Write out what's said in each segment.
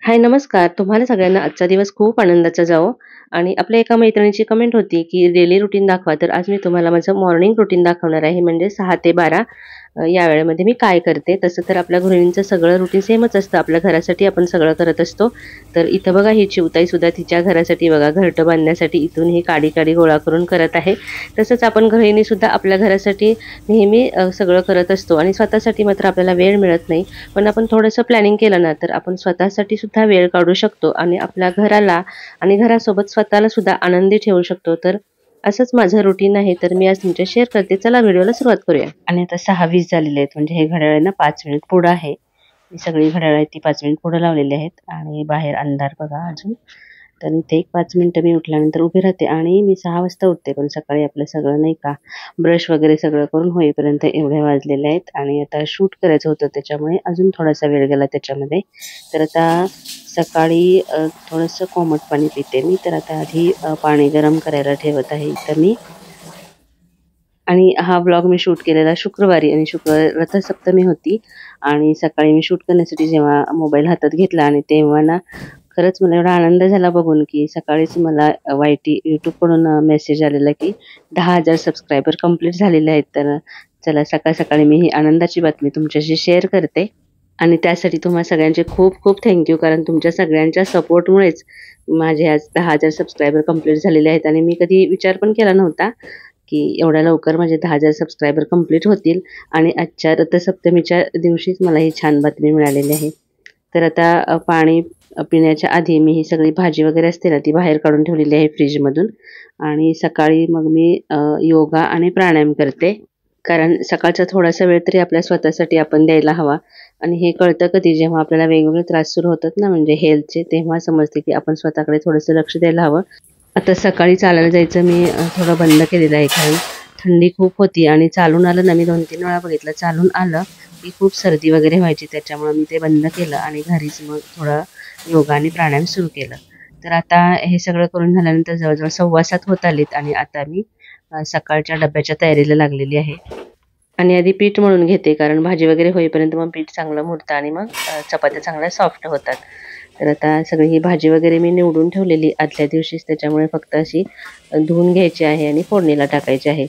हाय नमस्कार. तुम्हाला सगळ्यांना आजचा दिवस खूप आनंदाचा जावो. आणि आपल्या एका मैत्रिणीची कमेंट होती, की डेली रुटीन दाखवा. तर आज मी तुम्हाला माझं मॉर्निंग रुटीन दाखवणार आहे. म्हणजे 6 ते 12 या वेळेमध्ये मी काय करते. तसं तर आपल्या गृहिणींचं सगळं रुटीन सेमच असतं. आपल्या घरासाठी आपण सगळं करत असतो. तर इथं बघा ही चिवताईसुद्धा तिच्या घरासाठी बघा घरटं बांधण्यासाठी इथून ही काडी गोळा करून करत आहे. तसंच आपण गृहिणीसुद्धा आपल्या घरासाठी नेहमी सगळं करत असतो आणि स्वतःसाठी मात्र आपल्याला वेळ मिळत नाही. पण आपण थोडंसं प्लॅनिंग केलं ना, तर आपण स्वतःसाठी सुद्धा वेळ काढू शकतो आणि आपल्या घराला आणि घरासोबत स्वतःला सुद्धा आनंदी ठेवू शकतो. तर असंच माझं रुटीन आहे. तर मी आज तुमच्या शेअर करते. चला व्हिडिओला सुरुवात करूया. आणि आता 6:20 झालेले आहेत. म्हणजे हे घड्याळ आहे ना 5 मिनिट पुढं आहे. ही सगळी घड्याळ आहेत ती 5 मिनिट पुढं लावलेली आहेत. आणि बाहेर अंधार बघा अजून. तर इथे एक 5 मिनिटं मी उठल्यानंतर उभी राहते आणि मी 6 वाजता उठते. पण सकाळी आपलं सगळं नाही का ब्रश वगैरे सगळं करून होईपर्यंत एवढे वाजलेले आहेत. आणि आता शूट करायचं होतं त्याच्यामुळे अजून थोडासा वेळ गेला त्याच्यामध्ये. तर आता सकाळी थोडंसं कोमट पाणी पिते मी. तर आता आधी पाणी गरम करायला ठेवत आहे इथं मी. आणि हा ब्लॉग मी शूट केलेला शुक्रवारी आणि शुक्रवारी रथसप्तमी होती. आणि सकाळी मी शूट करण्यासाठी जेव्हा मोबाईल हातात घेतला आणि तेव्हा ना खरंच मला एवढा आनंद झाला बघून, की सकाळीच मला YT यूट्यूबकडून मेसेज आलेला, की 10,000 सबस्क्रायबर कंप्लीट झालेले आहेत. तर चला सकाळ सकाळी मी ही आनंदाची बातमी तुमच्याशी शेअर करते. आणि त्यासाठी तुम्हा सगळ्यांचे खूप खूप थँक्यू. कारण तुमच्या सगळ्यांच्या सपोर्टमुळेच माझे आज 10,000 सबस्क्रायबर कंप्लीट झालेले आहेत. आणि मी कधी विचार पण केला नव्हता, की एवढ्या लवकर माझे 10,000 सबस्क्रायबर कंप्लीट होतील. आणि आजच्या रथसप्तमीच्या दिवशीच मला ही छान बातमी मिळालेली आहे. तर आता पाणी पिण्याच्या आधी मी ही सगळी भाजी वगैरे असते ना ती बाहेर काढून ठेवलेली आहे फ्रीजमधून. आणि सकाळी मग मी योगा आणि प्राणायाम करते. कारण सकाळचा थोडासा वेळ तरी आपल्या स्वतःसाठी आपण द्यायला हवा. आणि हे कळतं कधी, जेव्हा आपल्याला वेगवेगळे त्रास सुरू होतात ना म्हणजे हेल्थचे, तेव्हा समजते की आपण स्वतःकडे थोडंसं लक्ष द्यायला हवं. आता सकाळी चालायला जायचं मी थोडं बंद केलेलं आहे. कारण थंडी खूप होती आणि चालून आलं ना, मी 2-3 वेळा बघितलं चालून आलं की खूप सर्दी वगैरे व्हायची. त्याच्यामुळं मी ते बंद केलं आणि घरीच मग थोडं योगा आणि प्राणायाम सुरू केलं. तर आता हे सगळं करून झाल्यानंतर जवळजवळ 6:15 होत आलीत. आणि आता मी सकाळच्या डब्याच्या तयारीला लागलेली आहे. आणि आधी पीठ मळून घेते, कारण भाजी वगैरे होईपर्यंत मग पीठ चांगलं मुरतं आणि मग चपात्या चांगल्या सॉफ्ट होतात. तर आता सगळी ही भाजी वगैरे मी निवडून ठेवलेली आदल्या दिवशीच, त्याच्यामुळे फक्त अशी धुवून घ्यायची आहे आणि फोडणीला टाकायची आहे.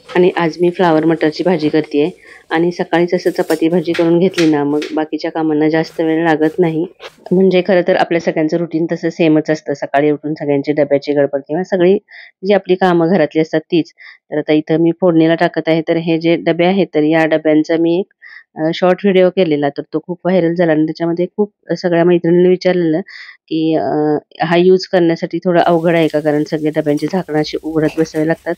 आणि आज मी फ्लावर मटरची भाजी करते आहे. आणि सकाळीच असं चपाती भाजी करून घेतली ना, मग बाकीच्या कामांना जास्त वेळ लागत नाही. म्हणजे खरं तर आपल्या सगळ्यांचं रुटीन तसं सेमच असतं. सकाळी उठून सगळ्यांची डब्याची गडबड किंवा सगळी जी आपली कामं घरातली असतात तीच. तर आता इथं मी फोडणीला टाकत आहे. तर हे जे डबे आहेत, तर या डब्यांचा मी एक शॉर्ट व्हिडिओ केलेला. तर तो खूप व्हायरल झाला आणि त्याच्यामध्ये खूप सगळ्या मैत्रिणींनी विचारलेलं, की हा यूज करण्यासाठी थोडं अवघड आहे का? कारण सगळे डब्यांची झाकणं अशी उघडत बसावे लागतात.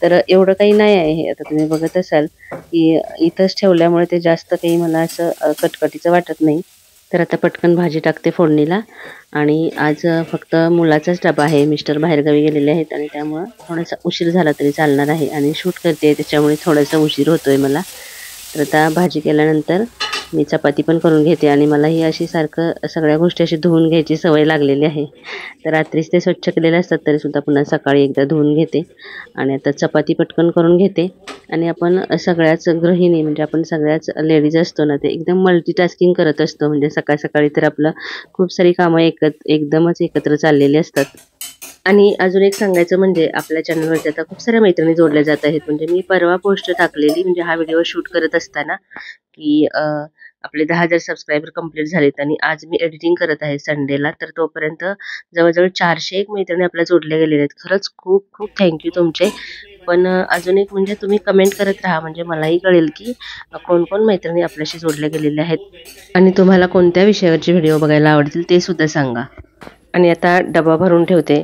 तर एवढं काही नाही आहे हे. आता तुम्ही बघत असाल, की इथंच ठेवल्यामुळे ते जास्त काही मला असं कटकटीचं वाटत नाही. तर आता पटकन भाजी टाकते फोडणीला. आणि आज फक्त मुलाचाच डबा आहे. मिस्टर बाहेरगावी गेलेले आहेत आणि त्यामुळं थोडासा उशीर झाला तरी चालणार आहे. आणि शूट करते त्याच्यामुळे थोडासा उशीर होतोय मला. तर आता भाजी केल्यानंतर मी चपाती पण करून घेते. आणि मला ही अशी सारखं सगळ्या गोष्टी अशी धुवून घ्यायची सवय लागलेली आहे. तर रात्रीच ते स्वच्छ केलेले असतात तरीसुद्धा पुन्हा सकाळी एकदा धुवून घेते. आणि आता चपाती पटकन करून घेते. आणि आपण सगळ्याच गृहिणी म्हणजे आपण सगळ्याच लेडीज असतो ना, ते एकदम मल्टीटास्किंग करत असतो. म्हणजे सकाळ सकाळी तर आपलं खूप सारी कामं एकदमच एकत्र चाललेली असतात. आणि अजून एक सांगायचं म्हणजे आपल्या चॅनलवरती आता खूप साऱ्या मैत्रिणी जोडल्या जात आहेत. म्हणजे मी परवा पोस्ट टाकलेली, म्हणजे हा व्हिडिओ शूट करत असताना, की आपले 10,000 सबस्क्रायबर कंप्लीट झालेत. आणि आज मी एडिटिंग करत आहे संडेला. तर तोपर्यंत जवळजवळ 401 मैत्रिणी आपल्या जोडल्या गेलेल्या आहेत. खरंच खूप खूप थँक्यू तुमचे. पण अजून एक म्हणजे तुम्ही कमेंट करत राहा, म्हणजे मलाही कळेल की कोण कोण मैत्रिणी आपल्याशी जोडल्या गेलेल्या आहेत. आणि तुम्हाला कोणत्या विषयावरचे व्हिडिओ बघायला आवडतील ते सुद्धा सांगा. आणि आता डबा भरून ठेवते,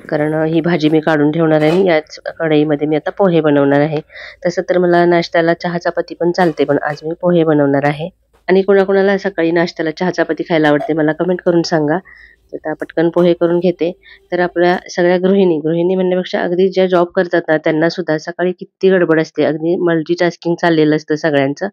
कारण ही भाजी मी काढून ठेवणार आहे आणि याच कढईमध्ये मी आता पोहे बनवणार आहे. तसं तर मला नाश्त्याला चहा चपाती पण चालते, पण आज मी पोहे बनवणार आहे. आणि कोणाकोणाला सकाळी नाश्त्याला चहा चपाती खायला आवडते मला कमेंट करून सांगा. तर आता पटकन पोहे करून घेते. तर आपल्या सगळ्या गृहिणी म्हणण्यापेक्षा अगदी ज्या जॉब करतात ना त्यांना सुद्धा सकाळी किती गडबड असते, अगदी मल्टीटास्किंग चाललेलं असतं सगळ्यांचं.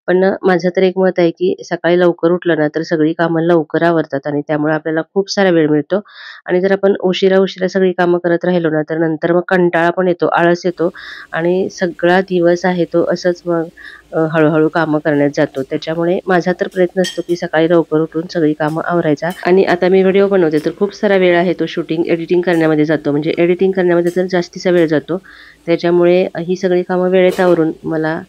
पण माझं तर एक मत आहे की सकाळी लवकर उठलं ना तर सगळी कामं लवकर आवरतात आणि त्यामुळे आपल्याला खूप सारा वेळ मिळतो. आणि जर आपण उशिरा सगळी कामं करत राहिलो ना तर नंतर मग कंटाळा पण येतो, आळस येतो आणि सगळा दिवस आहे तो असंच मग हळूहळू कामं करण्यात जातो. त्याच्यामुळे माझा तर प्रयत्न असतो की सकाळी लवकर उठून सगळी कामं आवरायचा. आणि आता मी व्हिडिओ बनवते तर खूप सारा वेळ आहे तो एडिटिंग करण्यामध्ये जातो. म्हणजे एडिटिंग करण्यामध्ये तर जास्तीचा वेळ जातो. त्याच्यामुळे ही सगळी कामं वेळेत आवरून मला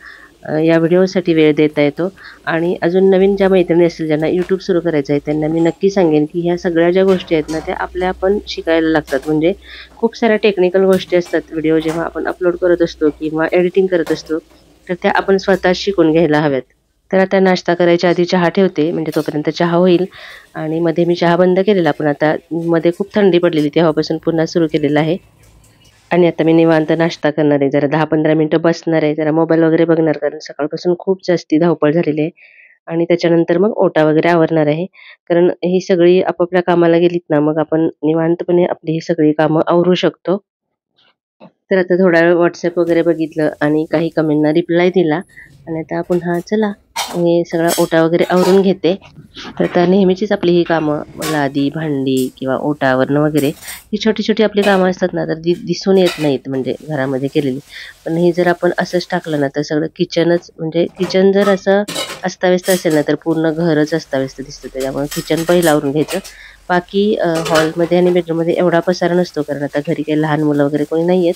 या व्हिडिओसाठी वेळ देता येतो. आणि अजून नवीन ज्या मैत्रिणी असतील ज्यांना यूट्यूब सुरू करायचं आहे त्यांना मी नक्की सांगेन की ह्या सगळ्या ज्या गोष्टी आहेत ना त्या आपल्या आपण शिकायला लागतात. म्हणजे खूप साऱ्या टेक्निकल गोष्टी असतात व्हिडिओ जेव्हा आपण अपलोड करत असतो किंवा एडिटिंग करत असतो तर त्या आपण स्वतः शिकून घ्यायला हव्यात. तर आता नाश्ता करायच्या आधी चहा ठेवते, म्हणजे तोपर्यंत चहा होईल. आणि मध्ये मी चहा बंद केलेला, पण आता मध्ये खूप थंडी पडलेली तेव्हापासून पुन्हा सुरू केलेला आहे. आणि आता मी निवांत नाश्ता करणार आहे. जरा 10-15 मिनिटं बसणार आहे. जरा मोबाईल वगैरे बघणार, कारण सकाळपासून खूप जास्ती धावपळ झालेली आहे. आणि त्याच्यानंतर मग ओटा वगैरे आवरणार आहे. कारण ही सगळी आपापल्या कामाला गेलीत ना, मग आपण निवांतपणे आपली ही सगळी कामं आवरू शकतो. तर आता थोडा वेळ WhatsApp वगैरे बघितलं आणि काही कमेंटना रिप्लाय दिला. आणि आता पुन्हा चला हे सगळा ओटा वगैरे आवरून घेते. तर आता नेहमीचीच आपली ही कामं, लादी, भांडी किंवा ओटा आवरणं वगैरे ही छोटी आपली कामं असतात ना, तर दिसून येत नाहीत म्हणजे घरामध्ये केलेली. पण ही जर आपण असंच टाकलं ना तर सगळं किचनच, म्हणजे किचन जर असं अस्ताव्यस्त असेल ना तर पूर्ण घरच अस्ताव्यस्त दिसतं. त्याच्यामुळे किचन पहिलं आवरून घ्यायचं. बाकी हॉलमध्ये आणि बेडरूममध्ये एवढा पसारा नसतो, कारण आता घरी काही लहान मुलं वगैरे कोणी नाही आहेत.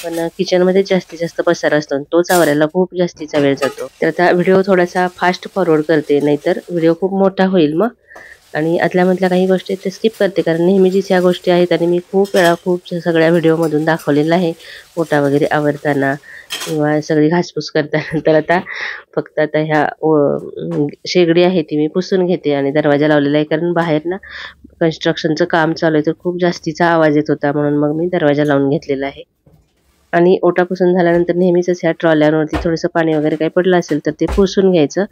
पण किचनमध्ये जास्तीत जास्त पसारा असतो आणि तोच आवरायला खूप जास्तीचा वेळ जातो. तर आता व्हिडिओ थोडासा फास्ट फॉरवर्ड करते, नाहीतर व्हिडिओ खूप मोठा होईल मग. आणि आदल्यामधल्या काही गोष्टी ते स्किप करते, कारण नेहमीचीच ह्या गोष्टी आहेत आणि मी खूप वेळा खूप सगळ्या व्हिडिओमधून दाखवलेलं आहे ओटा वगैरे आवरताना किंवा सगळी घासपूस करताना. तर आता फक्त आता ह्या शेगडी आहे ती मी पुसून घेते आणि दरवाजा लावलेला आहे, कारण बाहेर ना कन्स्ट्रक्शनचं काम चालू आहे तर खूप जास्तीचा आवाज येत होता, म्हणून मग मी दरवाजा लावून घेतलेला आहे. आणि ओटा पुसून झाल्यानंतर नेहमीच ह्या ट्रॉल्यांवरती थोडंसं पाणी वगैरे काही पडलं असेल तर ते पुसून घ्यायचं.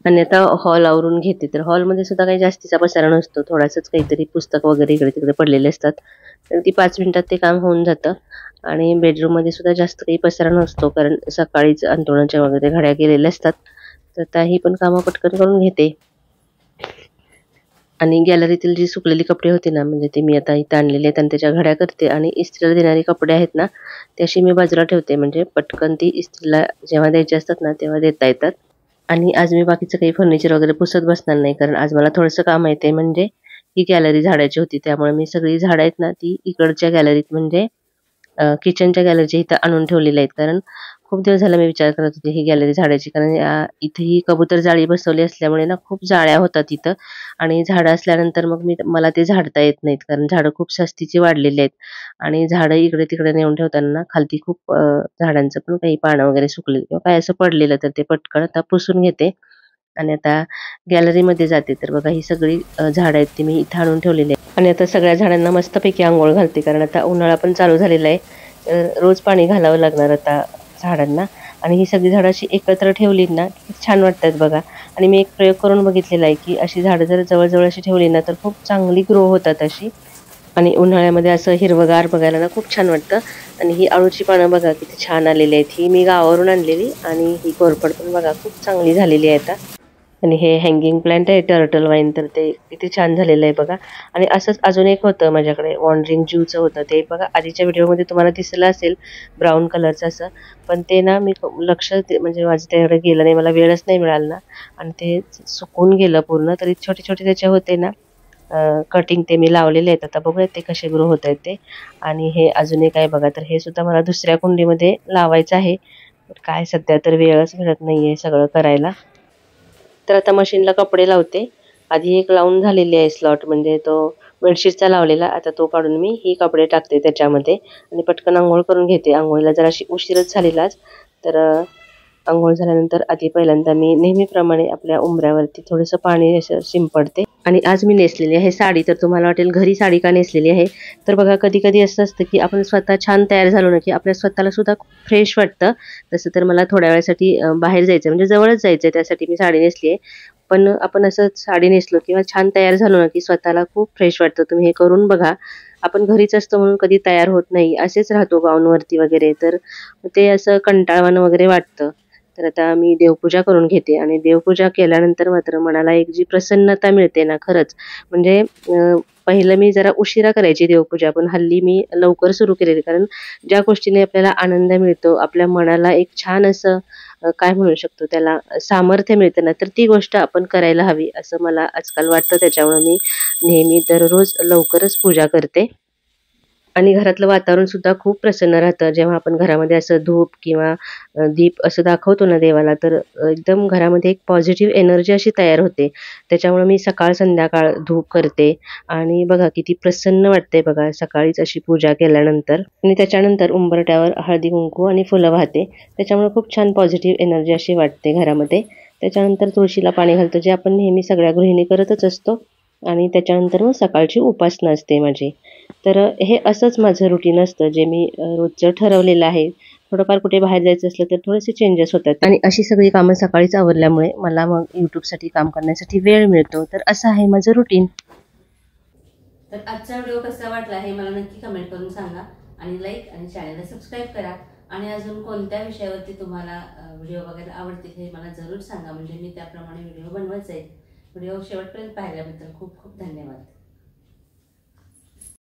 आणि आता हॉल आवरून घेते. तर हॉलमध्ये सुद्धा काही जास्तीचा पसारा नसतो, थोडासाच काहीतरी पुस्तक वगैरे इकडे तिकडे पडलेले असतात. तर ती 5 मिनिटात ते काम होऊन जातं. आणि बेडरूममध्ये सुद्धा जास्त काही पसारा नसतो, कारण सकाळीच अंथरुणाच्या वगैरे घड्या केलेल्या असतात. तर त्याही पण कामं पटकन करून घेते. आणि गॅलरीतील जी सुकलेली कपडे होते ना, म्हणजे ते मी आता इथं आणलेले आहेत आणि त्याच्या घड्या करते. आणि इस्त्रीला देणारी कपडे आहेत ना, ते अशी मी बाजूला ठेवते, म्हणजे पटकन ती इस्त्रीला जेव्हा द्यायची असतात ना तेव्हा देता येतात. आणि आज मी बाकीचं काही फर्निचर वगैरे पुसत बसणार नाही, कारण आज मला थोडंसं काम आहे. ते म्हणजे ही गॅलरी झाडायची होती, त्यामुळे मी सगळी झाडं आहेत ना ती इकडच्या गॅलरीत, म्हणजे किचनच्या गॅलरीच्या इथं आणून ठेवलेल्या आहेत. कारण खूप दिवस झाला मी विचार करत होते ही गॅलरी झाडायची, कारण इथे ही कबूतर जाळी बसवली असल्यामुळे ना खूप जाळ्या होतात इथं. आणि झाडं असल्यानंतर मग मला ते झाडता येत नाहीत, कारण झाडं खूप जास्तीची वाढलेली आहेत. आणि झाडं इकडे तिकडे नेऊन ठेवताना ना खालती खूप झाडांचं पण काही पानं वगैरे सुकलेली किंवा काय असं पडलेलं, तर ते पटकन आता पुसून घेते. आणि आता गॅलरीमध्ये जाते. तर बघा ही सगळी झाडं आहेत ती मी इथं आणून ठेवलेली आहे. आणि आता सगळ्या झाडांना मस्तपैकी अंघोळ घालते, कारण आता उन्हाळा पण चालू झालेला आहे. तर रोज पाणी घालावं लागणार आता झाडांना. आणि ही सगळी झाडं अशी एकत्र ठेवली ना किती छान वाटतात बघा. आणि मी एक प्रयोग करून बघितलेला आहे की अशी झाडं जर जवळ अशी ठेवली ना तर खूप चांगली ग्रो होतात अशी. आणि उन्हाळ्यामध्ये असं हिरवंगार बघायला ना खूप छान वाटतं. आणि ही आळूची पानं बघा किती छान आलेली आहेत. ही मी गावावरून आणलेली, आणि ही कोरफड पण बघा खूप चांगली झालेली आहे आता. आणि हे हँगिंग प्लांट आहे टर्टल वाईन, तर ते किती छान झालेलं आहे बघा. आणि असंच अजून एक होतं माझ्याकडे वॉन्डरिंग ज्यूचं होतं, ते बघा आधीच्या व्हिडिओमध्ये तुम्हाला दिसलं असेल ब्राऊन कलरचं असं. पण ते ना मी म्हणजे माझं त्याकडे गेलं नाही, मला वेळच नाही मिळाला ना. आणि ते सुकून गेलं पूर्ण. तरी छोटे त्याचे होते ना कटिंग, ते मी लावलेले आहेत. आता बघूयात ते कसे ग्रो होत आहेत ते. आणि हे अजून एक आहे बघा, तर हे सुद्धा मला दुसऱ्या कुंडीमध्ये लावायचं आहे. काय सध्या तर वेळच मिळत नाहीये सगळं करायला. तर आता मशीनला कपडे लावते. आधी एक लावून झालेली आहे स्लॉट, म्हणजे तो बेडशीटचा लावलेला. आता तो काढून मी ही कपडे टाकते त्याच्यामध्ये आणि पटकन अंघोळ करून घेते. अंघोळीला जराशी उशीरच झालेलाच. तर अंघोळ झाल्यानंतर आधी पहिल्यांदा मी नेहमीप्रमाणे आपल्या उंबऱ्यावरती थोडंसं पाणी असं शिंपडते. आणि आज मी नेसलेली आहे साडी. तर तुम्हाला वाटेल घरी साडी का नेसलेली आहे, तर बघा कधी-कधी असं असतं की आपण स्वतः छान तयार झालो ना, की आपल्या स्वतःला सुद्धा खूप फ्रेश वाटतं. तसं तर मला थोड्या वेळासाठी बाहेर जायचं म्हणजे जवळच जायचं त्यासाठी मी साडी नेसली आहे. पण आपण असं साडी नेसलो किंवा छान तयार झालो ना, की स्वतःला खूप फ्रेश वाटतं. तुम्ही हे करून बघा. आपण घरीच असतो म्हणून कधी तयार होत नाही, असेच राहतो गाऊनवरती वगैरे, तर ते असं कंटाळवाणं वगैरे वाटतं. तर आता मी देवपूजा करून घेते आणि देवपूजा केल्यानंतर मात्र मनाला एक जी प्रसन्नता मिळते ना, खरंच म्हणजे पहिलं मी जरा उशिरा करायची देवपूजा, पण हल्ली मी लवकर सुरू केलेली. कारण ज्या गोष्टीने आपल्याला आनंद मिळतो, आपल्या मनाला एक छान असं काय म्हणू शकतो त्याला, सामर्थ्य मिळतं ना, तर ती गोष्ट आपण करायला हवी असं मला आजकाल वाटतं. त्याच्यामुळे मी नेहमी दररोज लवकरच पूजा करते. आणि घरातलं वातावरण सुद्धा खूप प्रसन्न राहतं. जेव्हा आपण घरामध्ये असं धूप किंवा दीप असं दाखवतो ना देवाला, तर एकदम घरामध्ये एक पॉझिटिव्ह एनर्जी अशी तयार होते. त्याच्यामुळे मी सकाळ संध्याकाळ धूप करते आणि बघा किती प्रसन्न वाटते बघा सकाळीच अशी पूजा केल्यानंतर. आणि त्याच्यानंतर उंबरठ्यावर हळदी-कुंकू आणि फुलं वाहते. त्याच्यामुळे खूप छान पॉझिटिव्ह एनर्जी अशी वाटते घरामध्ये. त्याच्यानंतर तुळशीला पाणी घालतो, जे आपण नेहमी सगळ्या गृहिणी करतच असतो. आणि त्याच्यानंतर मग सकाळची उपासना असते माझी. तर हे असंच माझं रुटीन असतं, जे मी रोजचं ठरवलेलं आहे. थोडंफार कुठे बाहेर जायचं असलं तर थोडेसे चेंजेस होतात आणि अशी सगळी कामं सकाळीच आवरल्यामुळे मला मग YouTubeसाठी काम करण्यासाठी वेळ मिळतो. तर असं आहे माझं रुटीन. तर आजचा व्हिडिओ कसा वाटला हे मला नक्की कमेंट करून सांगा आणि लाईक आणि चॅनलला सबस्क्राईब करा. आणि अजून कोणत्या विषयावरती तुम्हाला व्हिडिओ बघायला आवडतील हे मला जरूर सांगा, म्हणजे मी त्याप्रमाणे व्हिडिओ बनवत जाईल. व्हिडिओ शेवटपर्यंत पाहिल्याबद्दल खूप खूप धन्यवाद.